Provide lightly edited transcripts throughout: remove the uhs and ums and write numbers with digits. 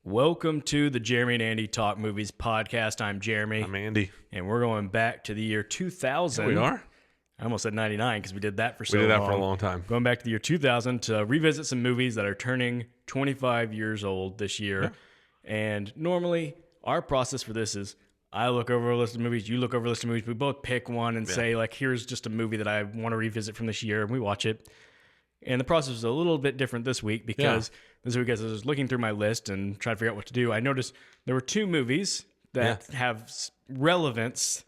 Welcome to the Jeremy and Andy Talk Movies podcast. I'm Jeremy. I'm Andy. And we're going back to the year 2000. We are? I almost said 99 because we did that for so long. We did that for a long time. Going back to the year 2000 to revisit some movies that are turning 25 years old this year. Yeah. And normally, our process for this is I look over a list of movies, you look over a list of movies, we both pick one and say, like, here's just a movie that I want to revisit from this year, and we watch it. And the process was a little bit different this week because this week as I was looking through my list and trying to figure out what to do, I noticed there were two movies that have relevance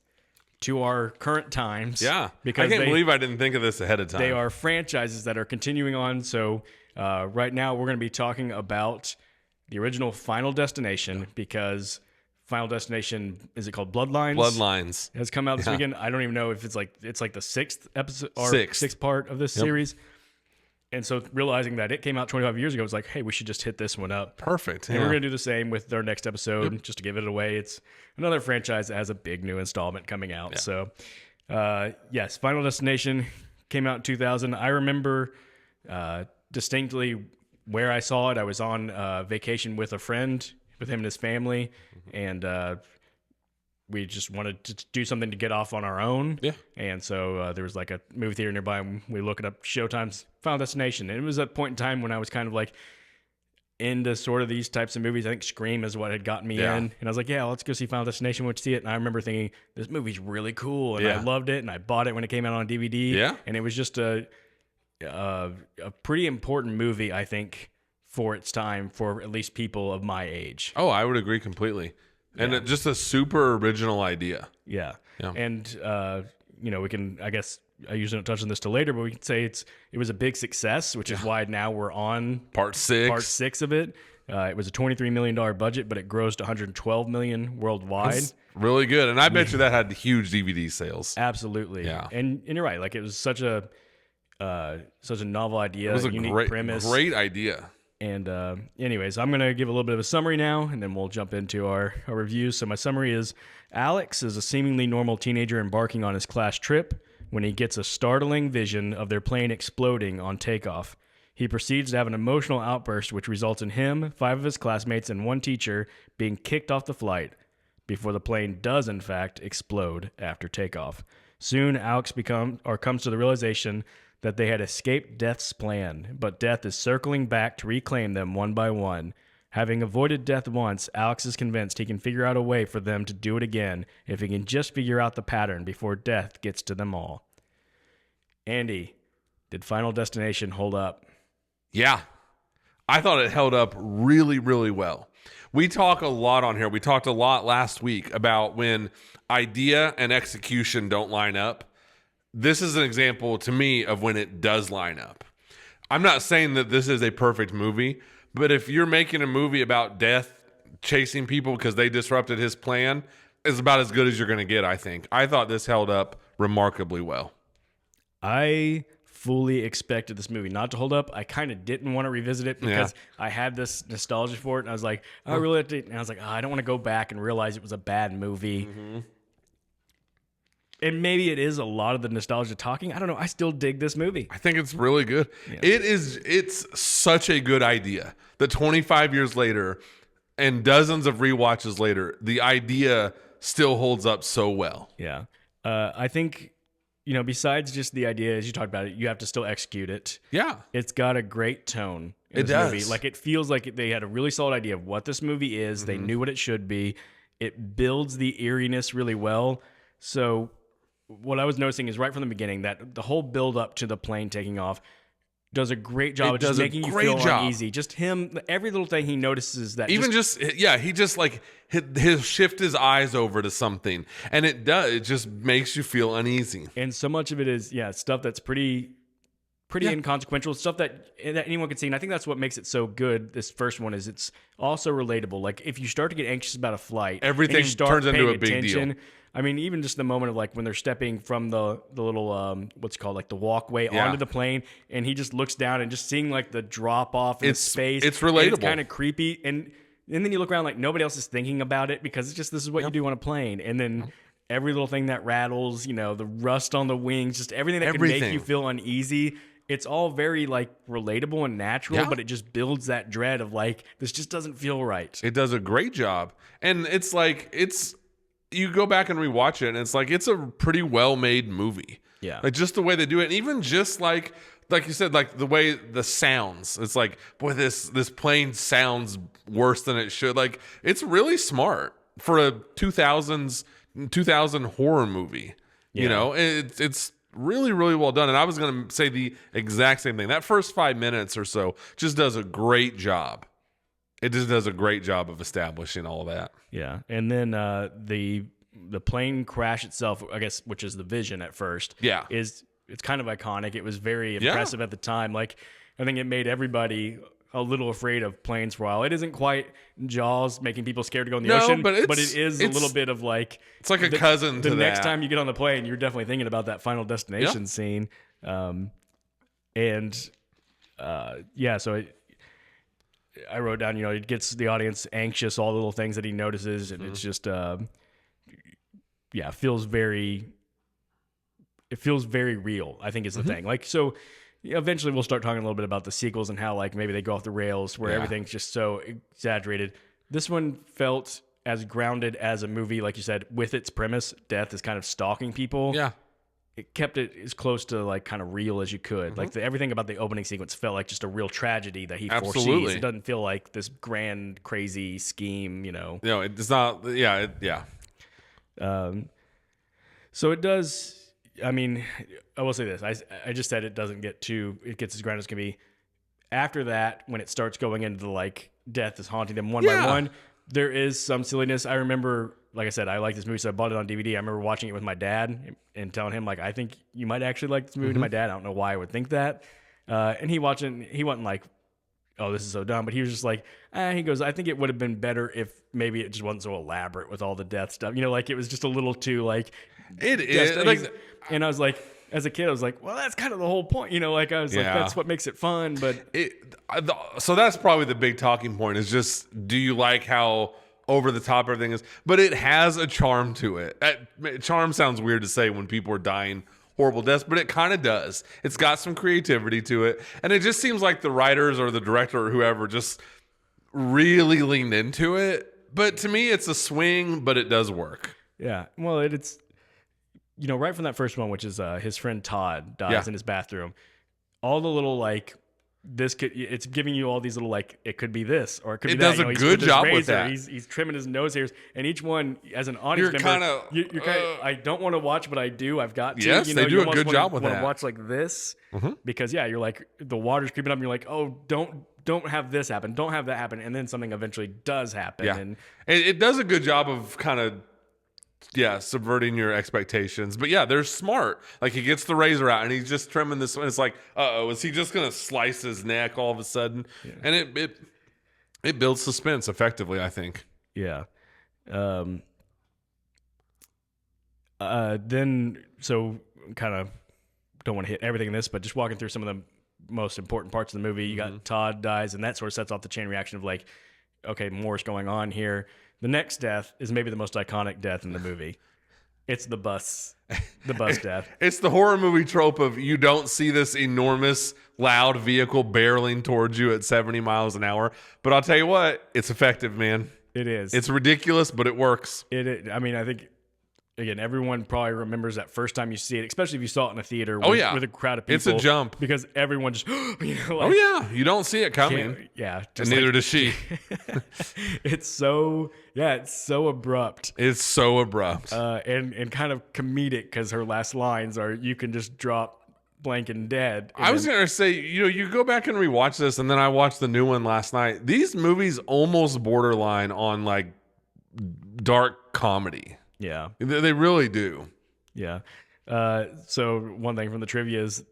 to our current times. Yeah. Because I can't believe I didn't think of this ahead of time. They are franchises that are continuing on. So right now we're going to be talking about the original Final Destination because Final Destination, is it called Bloodlines? Bloodlines. Has come out this weekend. I don't even know if it's like the sixth episode or sixth part of this Yep. series. And so realizing that it came out 25 years ago, I was like, hey, we should just hit this one up. Perfect. And we're going to do the same with our next episode, just to give it away. It's another franchise that has a big new installment coming out. Yeah. So, yes, Final Destination came out in 2000. I remember distinctly where I saw it. I was on vacation with a friend, with him and his family, and we just wanted to do something to get off on our own. Yeah. And so there was like a movie theater nearby, and we looked up Showtime's Final Destination. And it was a point in time when I was kind of like into sort of these types of movies. I think Scream is what had gotten me in. And I was like, yeah, let's go see Final Destination. We'll see it. And I remember thinking, this movie's really cool. And I loved it. And I bought it when it came out on DVD. Yeah. And it was just a pretty important movie, I think, for its time, for at least people of my age. Oh, I would agree completely. And just a super original idea. Yeah. Yeah. And, we can, I guess, I usually don't touch on this till later, but we can say it was a big success, which is why now we're on Part 6. Part 6 of it. It was a $23 million budget, but it grossed $112 million worldwide. That's really good. And I bet you that had huge DVD sales. Absolutely. Yeah. And you're right. Like, it was such a novel idea. It was a unique premise. great idea. And anyways, I'm going to give a little bit of a summary now, and then we'll jump into our review. So my summary is, Alex is a seemingly normal teenager embarking on his class trip when he gets a startling vision of their plane exploding on takeoff. He proceeds to have an emotional outburst, which results in him, 5 of his classmates, and 1 teacher being kicked off the flight before the plane does, in fact, explode after takeoff. Soon, Alex comes to the realization that they had escaped death's plan, but death is circling back to reclaim them one by one. Having avoided death once, Alex is convinced he can figure out a way for them to do it again if he can just figure out the pattern before death gets to them all. Andy, did Final Destination hold up? Yeah. I thought it held up really, really well. We talk a lot on here. We talked a lot last week about when idea and execution don't line up. This is an example to me of when it does line up. I'm not saying that this is a perfect movie, but if you're making a movie about death chasing people because they disrupted his plan, it's about as good as you're going to get, I think. I thought this held up remarkably well. I fully expected this movie not to hold up. I kind of didn't want to revisit it because I had this nostalgia for it, and I was like, I really have to, and I was like, I don't want to go back and realize it was a bad movie. Mm-hmm. And maybe it is a lot of the nostalgia talking. I don't know. I still dig this movie. I think it's really good. Yeah. It's such a good idea that 25 years later and dozens of rewatches later, the idea still holds up so well. Yeah. I think, besides just the idea, as you talked about it, you have to still execute it. Yeah. It's got a great tone in this movie. Like, it feels like they had a really solid idea of what this movie is. Mm-hmm. They knew what it should be. It builds the eeriness really well. So what I was noticing is right from the beginning that the whole build up to the plane taking off does a great job of just making you feel uneasy. Just him, every little thing he notices that he just like he'll shift his eyes over to something, and it just makes you feel uneasy. And so much of it is stuff that's pretty inconsequential, stuff that anyone can see. And I think that's what makes it so good. This first one is it's also relatable. Like, if you start to get anxious about a flight, everything turns into a big deal. I mean, even just the moment of like when they're stepping from the little what's it called, like the walkway onto the plane, and he just looks down and just seeing like the drop off in space. It's relatable. It's kind of creepy, and then you look around like nobody else is thinking about it because it's just this is what you do on a plane, and then every little thing that rattles, the rust on the wings, just everything that can make you feel uneasy. it's all very like relatable and natural, Yeah. but it just builds that dread of like, this just doesn't feel right. It does a great job. And it's like, you go back and rewatch it, and it's like, it's a pretty well-made movie. Yeah. Like, just the way they do it. And even just like you said, like the way the sounds, it's like, boy, this plane sounds worse than it should. Like, it's really smart for a 2000 horror movie. You Yeah. know, it's really, really well done. And I was going to say the exact same thing. That first 5 minutes or so just does a great job. It just does a great job of establishing all of that. Yeah. And then the plane crash itself, I guess, which is the vision at first. Yeah. It's kind of iconic. It was very impressive at the time. Like, I think it made everybody a little afraid of planes for a while. It isn't quite Jaws making people scared to go in the ocean, but it is a little bit of like, it's like a cousin to the next that. time you get on the plane, you're definitely thinking about that Final Destination scene. So I wrote down, it gets the audience anxious, all the little things that he notices, and it's just it feels very real, I think is the thing. Like, so eventually we'll start talking a little bit about the sequels and how like maybe they go off the rails where everything's just so exaggerated. This one felt as grounded as a movie, like you said, with its premise. Death is kind of stalking people. Yeah. It kept it as close to like kind of real as you could. Like everything about the opening sequence felt like just a real tragedy that he foresees. It doesn't feel like this grand, crazy scheme, No, it's not. Yeah. So it does. I mean, I will say this. I just said it gets as grand as can be. After that, when it starts going into the like death is haunting them one by one, there is some silliness. I remember, like I saad, I like this movie, so I bought it on DVD. I remember watching it with my dad and telling him, like, I think you might actually like this movie. To my dad, I don't know why I would think that. And he wasn't like, oh, this is so dumb. But he was just like, he goes, I think it would have been better if maybe it just wasn't so elaborate with all the death stuff. Like it was just a little too like. It is. Like, and I was like, as a kid, I was like, well, that's kind of the whole point. Like, I was like, that's what makes it fun. But so that's probably the big talking point is just, do you like how over the top everything is? But it has a charm to it. Charm sounds weird to say when people are dying horrible deaths, but it kind of does. It's got some creativity to it. And it just seems like the writers or the director or whoever just really leaned into it. But to me, it's a swing, but it does work. Yeah. Well, it's, right from that first one, which is his friend Todd dies in his bathroom. All the little like, it's giving you all these little like, it could be this or it could be that. It does a good job with that. He's trimming his nose hairs, and each one as an audience member, you're kind of, I don't want to watch, but I do. I've got to. Yes, they do a good job with that. Want to watch like this because you're like the water's creeping up, and you're like, oh, don't have this happen, don't have that happen, and then something eventually does happen. Yeah, and it does a good job of kind of. Yeah, subverting your expectations. But yeah, they're smart. Like he gets the razor out and he's just trimming this one. It's like, is he just gonna slice his neck all of a sudden? Yeah. And it builds suspense effectively, I think. Yeah. Then so kind of don't want to hit everything in this, but just walking through some of the most important parts of the movie. You got Todd dies, and that sort of sets off the chain reaction of like, okay, more's going on here. The next death is maybe the most iconic death in the movie. It's the bus death. It's the horror movie trope of you don't see this enormous, loud vehicle barreling towards you at 70 miles an hour. But I'll tell you what, it's effective, man. It is. It's ridiculous, but it works. I mean, I think, again, everyone probably remembers that first time you see it, especially if you saw it in a theater with a crowd of people. It's a jump. Because everyone just, you don't see it coming. Yeah. And neither does she. It's so abrupt. It's so abrupt. And kind of comedic because her last lines are, you can just drop blank and dead. I was going to say, you go back and rewatch this, and then I watched the new one last night. These movies almost borderline on like dark comedy. Yeah. They really do. Yeah. So one thing from the trivia is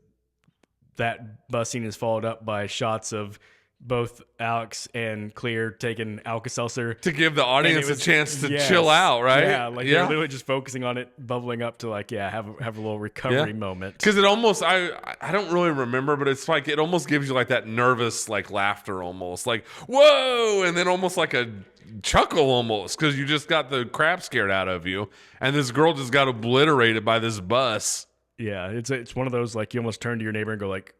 that bus scene is followed up by shots of both Alex and Clear taking Alka-Seltzer. To give the audience a chance to chill out, right? Yeah, like they're literally just focusing on it, bubbling up to like, have a little recovery moment. Because it almost, I don't really remember, but it's like, it almost gives you like that nervous like laughter almost. Like, whoa! And then almost like a chuckle almost because you just got the crap scared out of you. And this girl just got obliterated by this bus. Yeah, it's one of those like you almost turn to your neighbor and go like,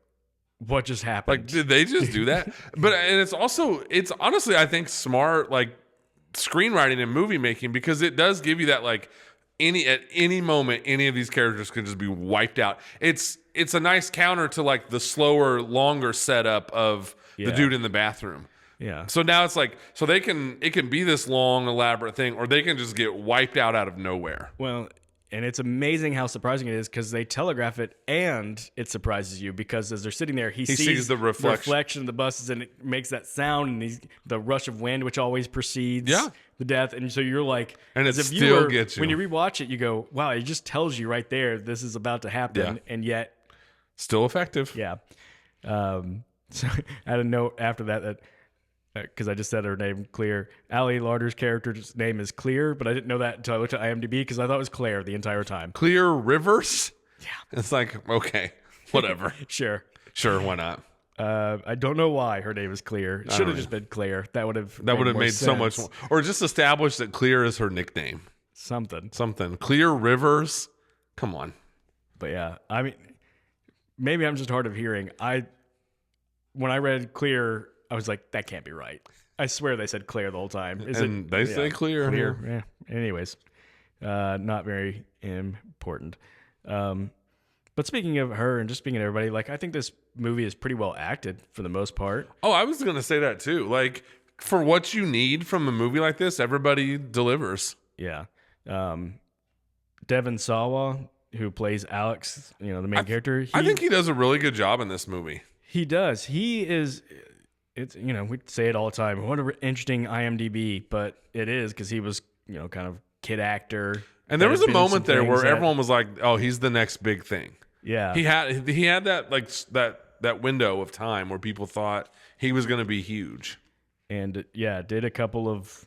what just happened? Like, did they just do that? And it's honestly, I think, smart, like, screenwriting and movie making, because it does give you that, like, at any moment, any of these characters could just be wiped out. It's a nice counter to, like, the slower, longer setup of the dude in the bathroom. Yeah. So now it's like, so it can be this long, elaborate thing, or they can just get wiped out of nowhere. Well, and it's amazing how surprising it is, because they telegraph it and it surprises you, because as they're sitting there, he sees the reflection of the buses, and it makes that sound, and the rush of wind, which always precedes the death. And so you're like, and as it a viewer, still gets you. when you rewatch it, you go, wow, it just tells you right there this is about to happen, and yet still effective. Yeah. So I had a note after that because I just said her name, Clear. Ali Larder's character's name is Clear, but I didn't know that until I looked at IMDb, because I thought it was Claire the entire time. Clear Rivers? Yeah. It's like, okay, whatever. Sure, why not? I don't know why her name is Clear. It should have just been Claire. That would have made so much more. Or just establish that Clear is her nickname. Something. Clear Rivers? Come on. But yeah, I mean, maybe I'm just hard of hearing. When I read Clear, I was like, that can't be right. I swear they said Claire the whole time. They say Clear. Clear. Yeah. Anyways, not very important. But speaking of her and just speaking of everybody, like, I think this movie is pretty well acted for the most part. Oh, I was going to say that too. Like, for what you need from a movie like this, everybody delivers. Yeah. Devon Sawa, who plays Alex, the main character. I think he does a really good job in this movie. He does. He is... we say it all the time. What an interesting IMDb, but it is, because he was, kind of kid actor. And there was a moment there where everyone was like, "Oh, he's the next big thing." Yeah, he had that, like, that window of time where people thought he was going to be huge. And did a couple of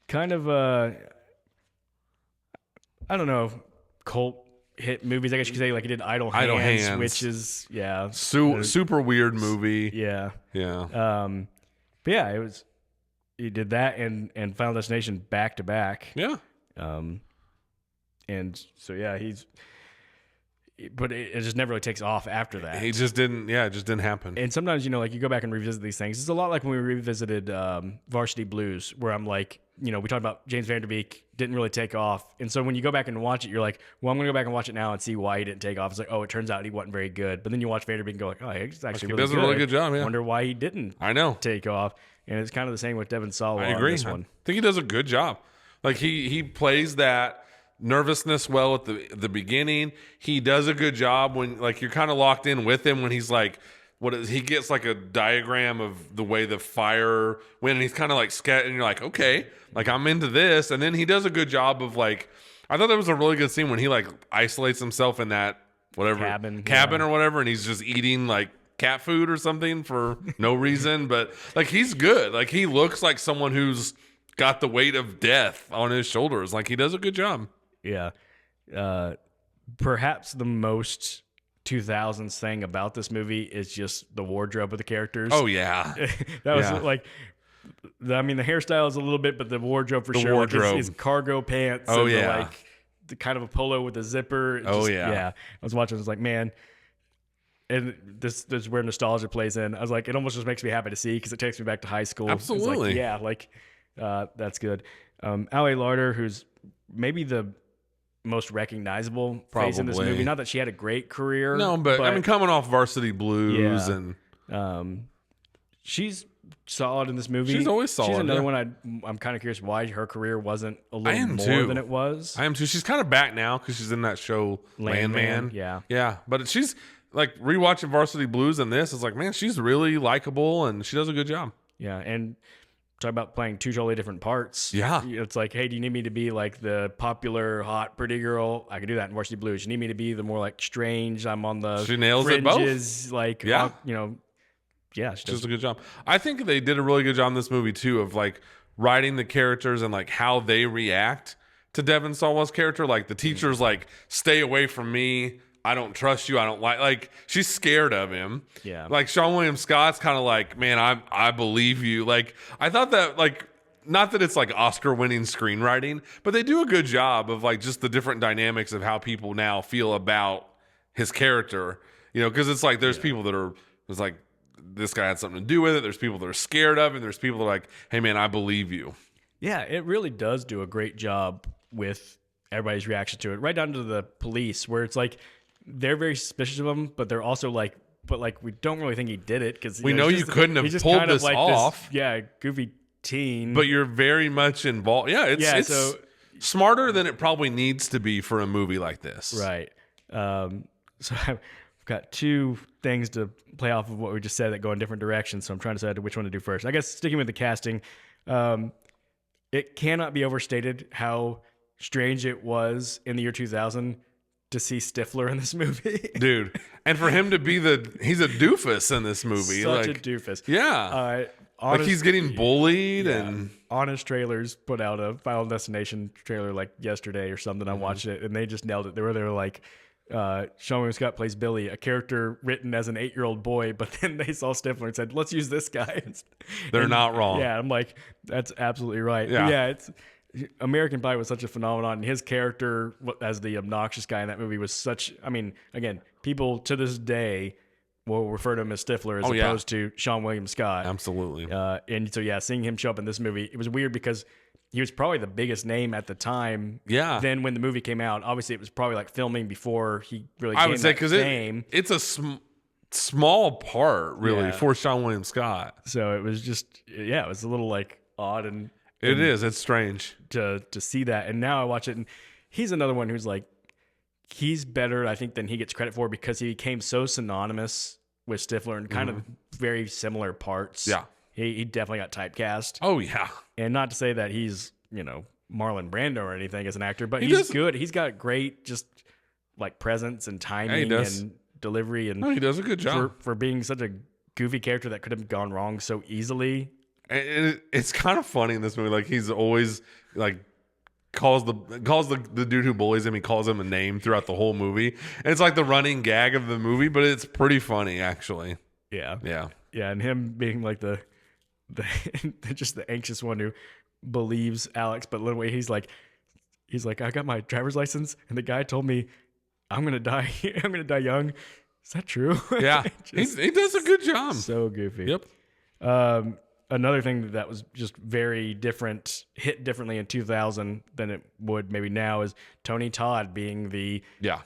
kind of I don't know, cult hit movies, I guess you could say. Like, he did Idle Hands, which is super weird movie. Yeah. But yeah, it was. He did that and Final Destination back to back. Yeah. And so but it just never really takes off after that. He just didn't. Yeah, it just didn't happen. And sometimes, like, you go back and revisit these things. It's a lot like when we revisited Varsity Blues, where I'm like, we talked about James Van Der Beek didn't really take off. And so when you go back and watch it, you're like, well, I'm going to go back and watch it now and see why he didn't take off. It's like, oh, it turns out he wasn't very good. But then you watch Van Der Beek and go like, oh, he's actually really good. He does a really good job, yeah. Wonder why he didn't take off. And it's kind of the same with Devon Sawa. I agree. On this one. I think he does a good job. Like, he plays that nervousness well at the beginning. He does a good job when, like, you're kind of locked in with him when he's like, he gets like a diagram of the way the fire went, and he's kind of like and you're like, okay, like, I'm into this. And then he does a good job of, like, I thought that was a really good scene when he, like, isolates himself in that cabin or whatever, and he's just eating, like, cat food or something for no reason. But, like, he's good. Like, he looks like someone who's got the weight of death on his shoulders. Like, he does a good job. Yeah. Perhaps the most 2000s thing about this movie is just the wardrobe of the characters. Oh, yeah. That was like, the hairstyle is a little bit, but the wardrobe for sure. Wardrobe. Like his cargo pants. Oh, and yeah. The kind of a polo with a zipper. Yeah. I was watching, I was like, man. And this is where nostalgia plays in. I was like, it almost just makes me happy to see, because it takes me back to high school. Absolutely. It's like, that's good. Ali Larder, who's maybe the most recognizable face in this movie. Not that she had a great career. No, but I mean, coming off Varsity Blues and she's solid in this movie. She's always solid. She's another one I'm kind of curious why her career wasn't a little more than it was. I am too. She's kind of back now because she's in that show Landman. Yeah. But she's like rewatching Varsity Blues and this is like, man, she's really likable and she does a good job. Yeah, and talk about playing two totally different parts. Yeah. It's like, hey, do you need me to be like the popular, hot, pretty girl? I can do that in Varsity Blues. You need me to be the more like strange, I'm on the she nails fringes, it both. Like, she does a good job. I think they did a really good job in this movie too of like writing the characters and like how they react to Devon Sawa's character. Like the teacher's like, stay away from me. I don't trust you. I don't like she's scared of him. Yeah. Like Sean William Scott's kind of like, man, I believe you. Like I thought that, like, not that it's like Oscar winning screenwriting, but they do a good job of like just the different dynamics of how people now feel about his character. You know, because it's like there's people that are, it's like this guy had something to do with it. There's people that are scared of it. And there's people that are like, hey, man, I believe you. Yeah, it really does do a great job with everybody's reaction to it, right down to the police, where it's like they're very suspicious of him, but they're also like, we don't really think he did it because We know you couldn't have pulled this off. Goofy teen. But you're very much involved. Yeah, it's so smarter than it probably needs to be for a movie like this. right. So I've got two things to play off of what we just said that go in different directions. So I'm trying to decide which one to do first. I guess sticking with the casting, it cannot be overstated how strange it was in the year 2000 to see Stifler in this movie. Dude. And for him to be he's a doofus in this movie. Such a doofus. Yeah. Like he's getting bullied yeah. and Honest Trailers put out a Final Destination trailer like yesterday or something. I watched it and they just nailed it. They were like, Sean William Scott plays Billy, a character written as an 8-year-old boy, but then they saw Stifler and said, let's use this guy. They're not wrong. Yeah, I'm like, that's absolutely right. Yeah. But yeah, it's American Pie was such a phenomenon. And his character as the obnoxious guy in that movie was such, I mean, again, people to this day will refer to him as Stifler as opposed to Sean William Scott. Absolutely. And so, yeah, seeing him show up in this movie, it was weird because he was probably the biggest name at the time. Yeah. Then when the movie came out, obviously it was probably like filming before he really I gained would say that because fame. it's a small part, really, Yeah. for Sean William Scott. So it was just, it was a little like odd and It is. It's strange. to see that. And now I watch it and he's another one who's like, he's better, I think, than he gets credit for because he became so synonymous with Stifler and kind of very similar parts. Yeah. He definitely got typecast. Oh, yeah. And not to say that he's, Marlon Brando or anything as an actor, but he's good. He's got great just like presence and timing and delivery. And he does a good job. For being such a goofy character that could have gone wrong so easily. And it's kind of funny in this movie. Like he's always like calls the dude who bullies him, he calls him a name throughout the whole movie. And it's like the running gag of the movie, but it's pretty funny actually. Yeah. Yeah. Yeah. And him being like the just the anxious one who believes Alex, but literally he's like, I got my driver's license and the guy told me I'm going to die. I'm going to die young. Is that true? Yeah. He does a good job. So goofy. Yep. Another thing that was just very different, hit differently in 2000 than it would maybe now is Tony Todd being the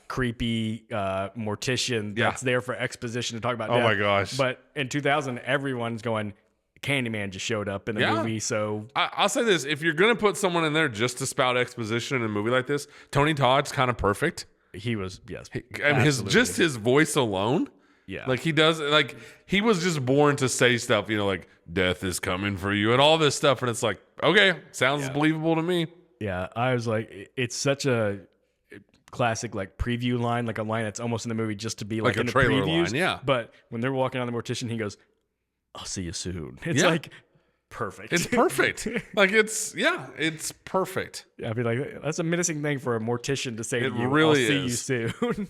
creepy mortician that's there for exposition to talk about death. My gosh. But in 2000, everyone's going, Candyman just showed up in the movie. So I'll say this. If you're going to put someone in there just to spout exposition in a movie like this, Tony Todd's kind of perfect. He was, yes. His voice alone. Yeah. Like he does, like he was just born to say stuff, like death is coming for you and all this stuff. And it's like, okay, sounds believable to me. Yeah. I was like, it's such a classic like preview line, like a line that's almost in the movie just to be like in a the trailer previews. line, yeah. But when they're walking on the mortician, he goes, I'll see you soon. It's like perfect. It's perfect. Like it's perfect. I mean, like that's a menacing thing for a mortician to say to you. Really I'll see you soon.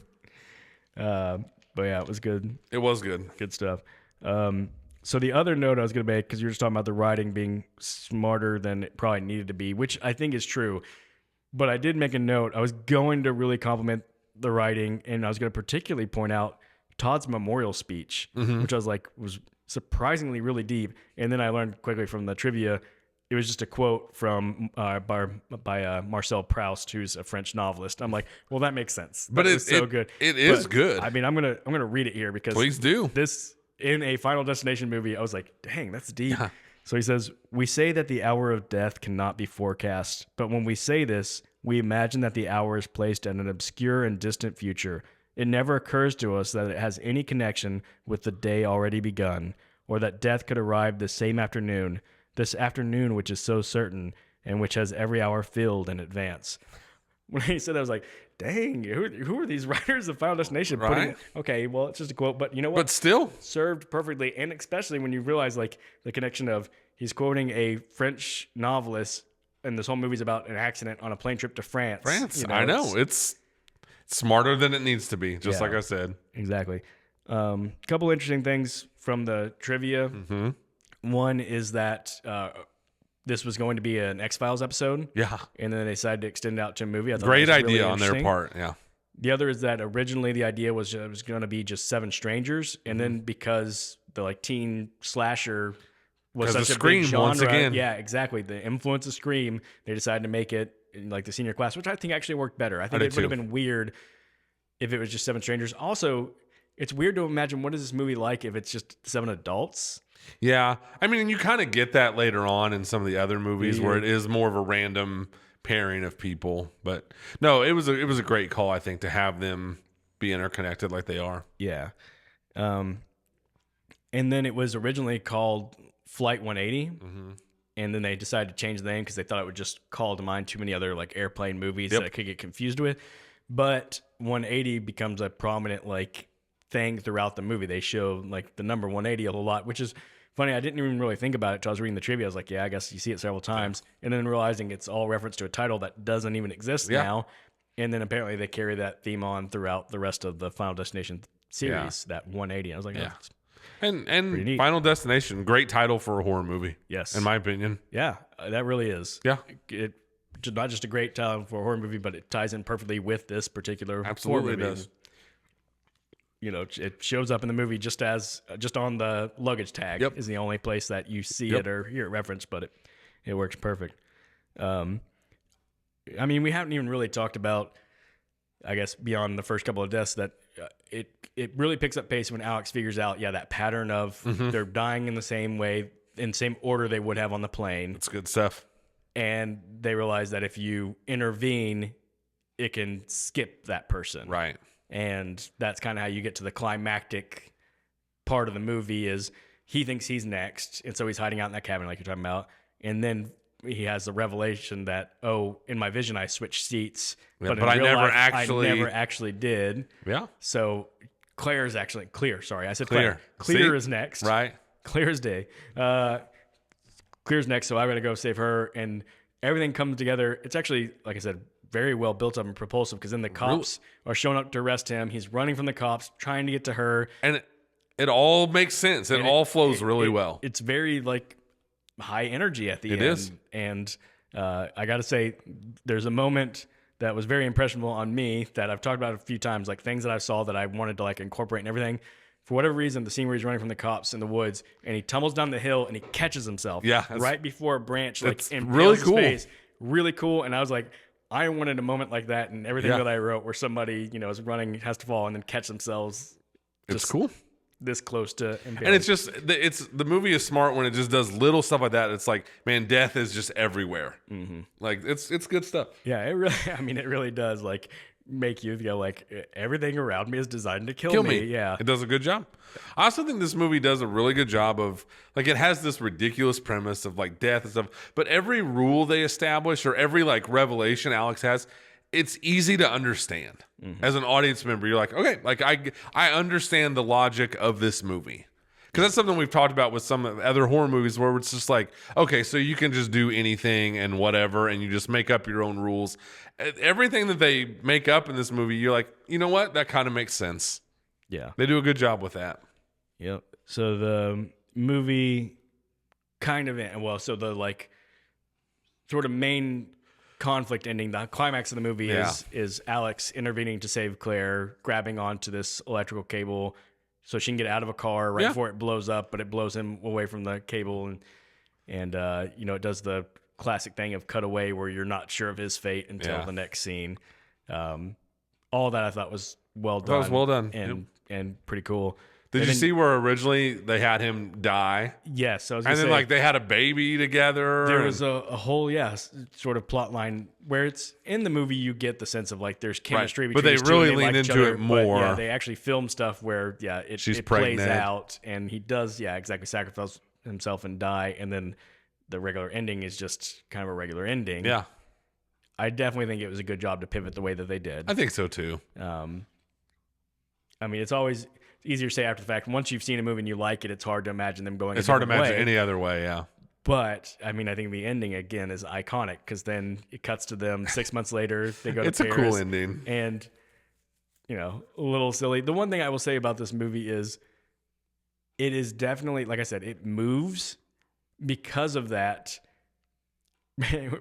But yeah, it was good. It was good. Good stuff. So the other note I was going to make, because you were just talking about the writing being smarter than it probably needed to be, which I think is true. But I did make a note. I was going to really compliment the writing, and I was going to particularly point out Todd's memorial speech, which I was like, was surprisingly really deep. And then I learned quickly from the trivia, it was just a quote from by Marcel Proust, who's a French novelist. I'm like, well, that makes sense. But it's so good. It is good. I mean, I'm gonna read it here because please do. This in a Final Destination movie. I was like, dang, that's deep. Yeah. So he says, we say that the hour of death cannot be forecast, but when we say this, we imagine that the hour is placed in an obscure and distant future. It never occurs to us that it has any connection with the day already begun, or that death could arrive the same afternoon, this afternoon which is so certain, and which has every hour filled in advance. When he said that, I was like, dang, who are these writers of Final Destination? Right? Okay, well, it's just a quote, but you know what? But still. Served perfectly, and especially when you realize like the connection of he's quoting a French novelist, and this whole movie's about an accident on a plane trip to France. I know. It's smarter than it needs to be, just like I said. Exactly. Couple interesting things from the trivia. Mm-hmm. One is that this was going to be an X-Files episode. Yeah. And then they decided to extend it out to a movie. I thought great idea really on their part. Yeah. The other is that originally the idea was it was going to be just 7 strangers, and then because the like teen slasher was 'Cause such of a big Scream, genre, once again. yeah, exactly. The influence of Scream, they decided to make it in like the senior class, which I think actually worked better. I think did it would have too. been weird if it was just 7 strangers. Also, it's weird to imagine what is this movie like if it's just 7 adults. Yeah. I mean, you kind of get that later on in some of the other movies where it is more of a random pairing of people. But no, it was a great call, I think, to have them be interconnected like they are. Yeah. And then it was originally called Flight 180. And then they decided to change the name because they thought it would just call to mind too many other like airplane movies that it could get confused with. But 180 becomes a prominent like thing throughout the movie. They show like the number 180 a lot, which is funny. I didn't even really think about it until I was reading the trivia. I was like, yeah, I guess you see it several times. And then realizing it's all reference to a title that doesn't even exist now. And then apparently they carry that theme on throughout the rest of the Final Destination series, that 180. I was like, that's And neat. Final Destination, great title for a horror movie. Yes. In my opinion. Yeah, that really is. Yeah. It not just a great title for a horror movie, but it ties in perfectly with this particular Absolutely horror movie. does. You know, it shows up in the movie just on the luggage tag is the only place that you see it or hear it referenced, but it works perfect. I mean, we haven't even really talked about, I guess, beyond the first couple of deaths, that it really picks up pace when Alex figures out, that pattern of they're dying in the same way, in the same order they would have on the plane. That's good stuff. And they realize that if you intervene, it can skip that person. Right. And that's kind of how you get to the climactic part of the movie is he thinks he's next. And so he's hiding out in that cabin like you're talking about. And then he has the revelation that, in my vision, I switched seats. Yeah, but but in I real never life, actually- I never actually did. Yeah. So Clear, sorry. I said Clear. Clear See? is next. Right. Clear as day. Clear's next, so I got to go save her. And everything comes together. It's actually, like I said, very well built up and propulsive because then the cops are showing up to arrest him. He's running from the cops, trying to get to her. And it all makes sense. It all flows really well. It's very like high energy at the end. It is. And I got to say, there's a moment that was very impressionable on me that I've talked about a few times, like things that I saw that I wanted to like incorporate and everything. For whatever reason, the scene where he's running from the cops in the woods and he tumbles down the hill and he catches himself right before a branch like impales really his cool. face. Really cool. And I was like, I wanted a moment like that and everything Yeah. that I wrote where somebody, is running, has to fall and then catch themselves It's cool. this close to impaling. And it's just, the movie is smart when it just does little stuff like that. It's like, man, death is just everywhere. Like, it's good stuff. Yeah, it really does like make you go like everything around me is designed to kill me. Yeah. It does a good job. I also think this movie does a really good job of, like, it has this ridiculous premise of like death and stuff, but every rule they establish or every like revelation Alex has, it's easy to understand. As an audience member, you're like, okay, like I understand the logic of this movie. Because that's something we've talked about with some other horror movies where it's just like, okay, so you can just do anything and whatever, and you just make up your own rules. Everything that they make up in this movie, you're like, you know what? That kind of makes sense. Yeah. They do a good job with that. Yep. So the movie kind of, so the like sort of main conflict ending, the climax of the movie is Alex intervening to save Claire, grabbing onto this electrical cable so she can get out of a car right before it blows up, but it blows him away from the cable. And it does the classic thing of cut away where you're not sure of his fate until the next scene. All that I thought was well done. That was well done. And pretty cool. Did you see where originally they had him die? Yes. I was And gonna then say, like they had a baby together. there was a whole sort of plot line where it's in the movie you get the sense of like there's chemistry But between they these two really and lean like each into other, it but, more. they actually film stuff where She's it plays pregnant. out and he does exactly sacrifice himself and die, and then the regular ending is just kind of a regular ending. Yeah. I definitely think it was a good job to pivot the way that they did. I think so too. I mean, it's always easier to say after the fact. Once you've seen a movie and you like it, it's hard to imagine them going. It's hard to different imagine way. any other way, yeah. But I mean, I think the ending again is iconic because then it cuts to them 6 months later. They go to It's a Paris, cool ending. and a little silly. The one thing I will say about this movie is it is definitely, like I said, it moves because of that.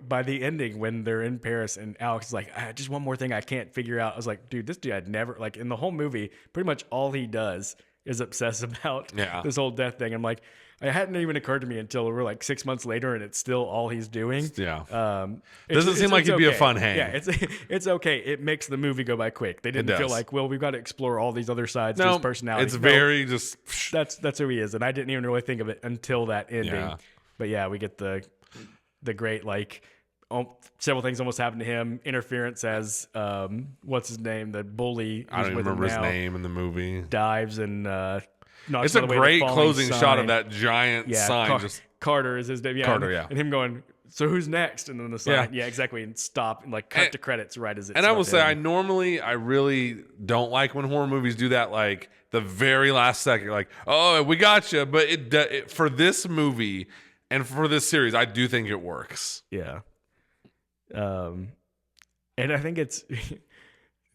by the ending when they're in Paris and Alex is like, just one more thing I can't figure out. I was like, dude, this dude I'd never like in the whole movie, pretty much all he does is obsess about Yeah. this whole death thing. I'm like, it hadn't even occurred to me until we're like 6 months later and it's still all he's doing. Yeah. Doesn't seem like it'd be a fun hang. Yeah, it's okay. It makes the movie go by quick. They didn't feel like, well, we've got to explore all these other sides to his personality. It's very just that's who he is, and I didn't even really think of it until that ending. Yeah. But yeah, we get the great like several things almost happened to him. Interference as what's his name, the bully. I don't even remember his name in the movie. Dives and knocks it's a great closing sign. shot of that giant sign. Carter is his name. Yeah, Carter, yeah. And him going, so who's next? And then the sign, yeah, exactly, and stop and like cut to credits right as it. And I will say, I really don't like when horror movies do that. Like the very last second, like, oh, we got you. But it for this movie and for this series, I do think it works. Yeah. And I think it's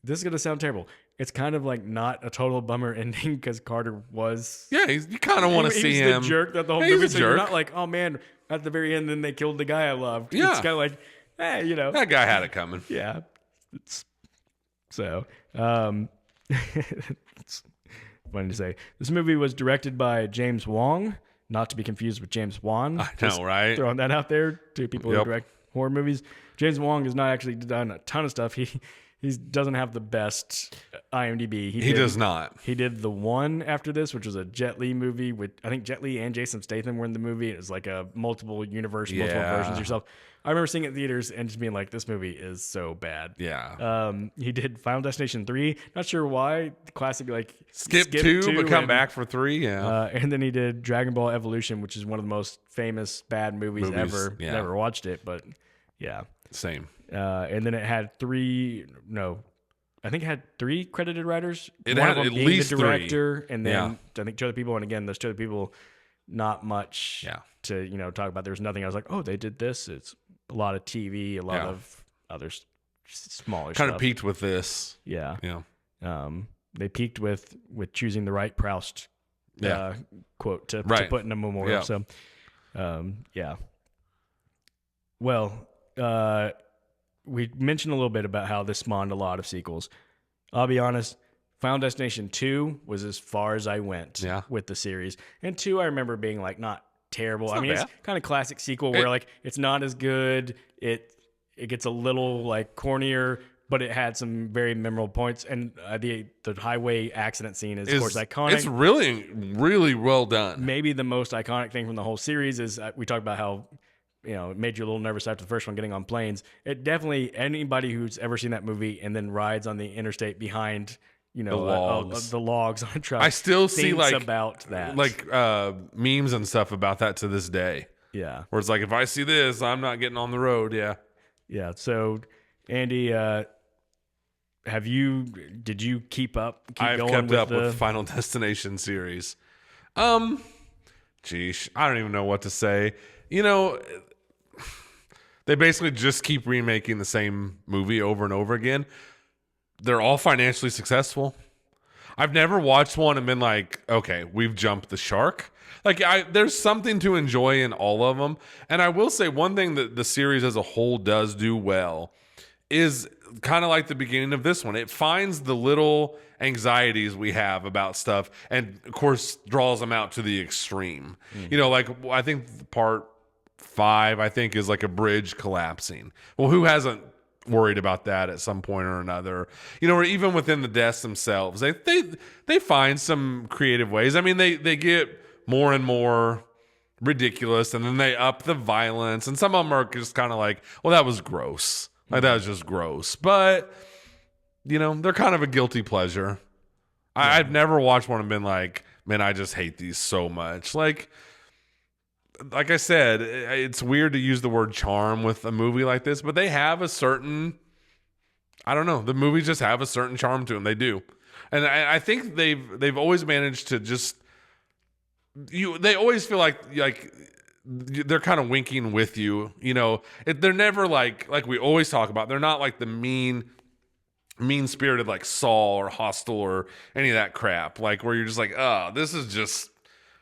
this is gonna sound terrible. It's kind of like not a total bummer ending because Carter was. Yeah, you kind of want to see him. The jerk that the whole movie. So you're not like, oh man, at the very end, then they killed the guy I loved. Yeah, it's kind of like, that guy had it coming. Yeah. So, it's funny to say. This movie was directed by James Wong, not to be confused with James Wan. I know, right? Throwing that out there to people who direct horror movies. James Wong has not actually done a ton of stuff. He doesn't have the best IMDb. He does not. He did The One after this, which was a Jet Li movie with, I think Jet Li and Jason Statham were in the movie. It was like a multiple versions of yourself. I remember seeing it in theaters and just being like, this movie is so bad. Yeah. He did Final Destination 3. Not sure why. The classic, like, skip 2, but come back for 3. Yeah. And then he did Dragon Ball Evolution, which is one of the most famous bad movies ever. Yeah. Never watched it, but yeah. Same. And then it had three credited writers. It One had of them at being least the director, 3. and then I think two other people. And again, those two other people, not much Yeah. to talk about. There was nothing. I was like, oh, they did this. It's a lot of TV, a lot of other smaller kind stuff. of peaked with this. Yeah. Yeah. They peaked with choosing the right Proust quote to put in a memorial. Yeah. So, yeah. Well, we mentioned a little bit about how this spawned a lot of sequels. I'll be honest, Final Destination 2 was as far as I went with the series. And 2, I remember being like not terrible. It's kind of classic sequel where like it's not as good. It gets a little like cornier, but it had some very memorable points. And the highway accident scene is of course iconic. It's really, really well done. Maybe the most iconic thing from the whole series is we talked about how it made you a little nervous after the first one getting on planes. It definitely, anybody who's ever seen that movie and then rides on the interstate behind, the logs on a truck. I still see about that. Memes and stuff about that to this day. Yeah. Where it's like, if I see this, I'm not getting on the road. Yeah. Yeah. So Andy, did you keep up? I've kept up with the Final Destination series. Geesh, I don't even know what to say. They basically just keep remaking the same movie over and over again. They're all financially successful. I've never watched one and been like, okay, we've jumped the shark. Like, there's something to enjoy in all of them. And I will say one thing that the series as a whole does do well is kind of like the beginning of this one. It finds the little anxieties we have about stuff and, of course, draws them out to the extreme. Mm-hmm. I think part 5, I think, is like a bridge collapsing. Well, who hasn't worried about that at some point or another? Or even within the deaths themselves, they find some creative ways. I mean, they get more and more ridiculous, and then they up the violence, and some of them are just kind of like, well, that was gross. Like, that was just gross. But, they're kind of a guilty pleasure. Yeah. I've never watched one and been like, man, I just hate these so much. Like I said, it's weird to use the word charm with a movie like this, but they have a certain, I don't know, the movies just have a certain charm to them. They do. And I think they've always managed to just, they always feel like they're kind of winking with you. They're never like we always talk about, they're not like the mean-spirited like Saw or Hostel or any of that crap, like where you're just like, oh, this is just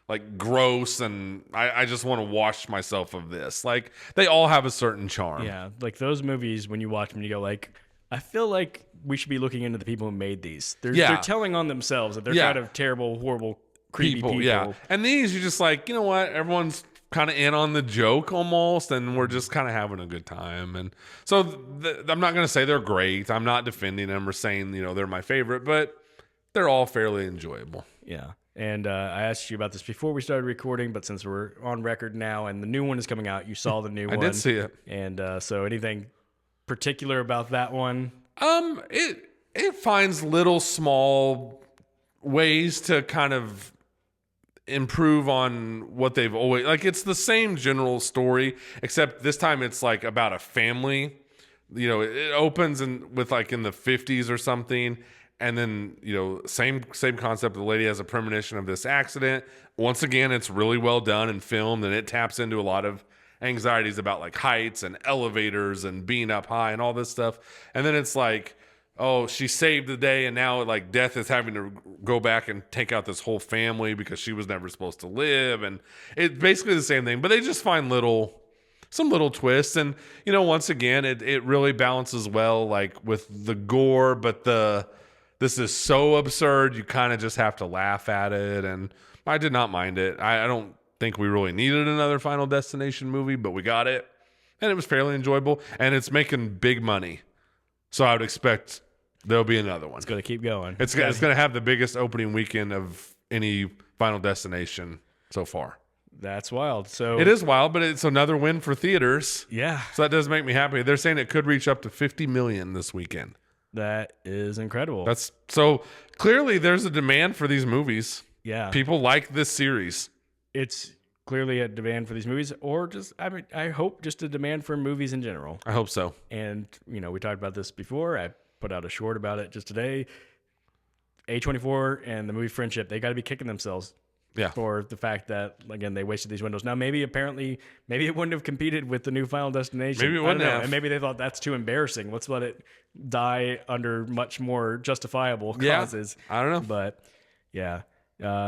like gross, and I just want to wash myself of this. Like they all have a certain charm. Yeah, like those movies, when you watch them, you go like, I feel like we should be looking into the people who made these. They're telling on themselves that they're kind of terrible, horrible, creepy people. Yeah. And these, you're just like, you know what? Everyone's kind of in on the joke almost, and we're just kind of having a good time. And so I'm not going to say they're great. I'm not defending them or saying, they're my favorite, but they're all fairly enjoyable. Yeah. And I asked you about this before we started recording, but since we're on record now and the new one is coming out, you saw the new one. I did see it. And so anything particular about that one? It finds little small ways to kind of improve on what they've always, like, it's the same general story, except this time it's like about a family. It opens with like in the 50s or something. And then, same concept. The lady has a premonition of this accident. Once again, it's really well done and filmed, and it taps into a lot of anxieties about like heights and elevators and being up high and all this stuff. And then it's like, oh, she saved the day, and now like death is having to go back and take out this whole family because she was never supposed to live. And it's basically the same thing, but they just find some little twists. And, once again, it really balances well, like with the gore, but this is so absurd, you kind of just have to laugh at it, and I did not mind it. I don't think we really needed another Final Destination movie, but we got it, and it was fairly enjoyable, and it's making big money, so I would expect there'll be another one. It's going to keep going. It's going to have the biggest opening weekend of any Final Destination so far. That's wild. So it is wild, but it's another win for theaters. Yeah. So that does make me happy. They're saying it could reach up to 50 million this weekend. That is incredible. That's so clearly there's a demand for these movies. Yeah. People like this series. It's clearly a demand for these movies, or just, I hope just a demand for movies in general. I hope so. And, we talked about this before. I put out a short about it just today. A24 and the movie Friendship, they got to be kicking themselves. Yeah. For the fact that, again, they wasted these windows. Now, maybe it wouldn't have competed with the new Final Destination. Maybe it wouldn't have. And maybe they thought that's too embarrassing. Let's let it die under much more justifiable causes. I don't know. But, yeah.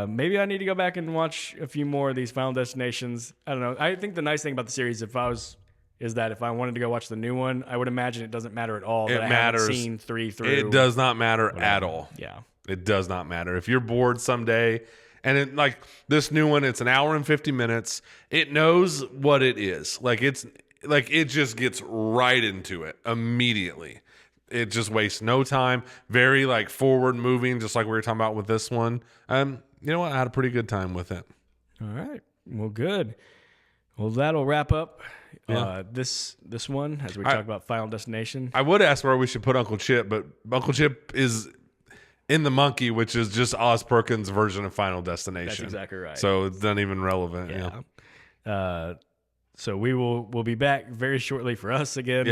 Maybe I need to go back and watch a few more of these Final Destinations. I don't know. I think the nice thing about the series, is that if I wanted to go watch the new one, I would imagine it doesn't matter at all that I haven't seen 3 through. It does not matter at all. Yeah. It does not matter. If you're bored someday, and it, like this new one, it's an hour and 50 minutes. It knows what it is. Like it just gets right into it immediately. It just wastes no time. Very like forward moving, just like we were talking about with this one. You know what? I had a pretty good time with it. All right. Well, good. Well, that'll wrap up this one as we talk about Final Destination. I would ask where we should put Uncle Chip, but Uncle Chip is in The Monkey, which is just Oz Perkins' version of Final Destination. That's exactly right. So it's not even relevant. Yeah. So we'll be back very shortly for us again.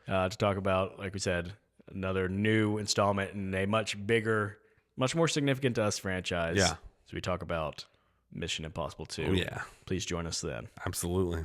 Yeah. To talk about, like we said, another new installment in a much bigger, much more significant to us franchise. Yeah. So we talk about Mission Impossible 2. Oh, yeah. Please join us then. Absolutely.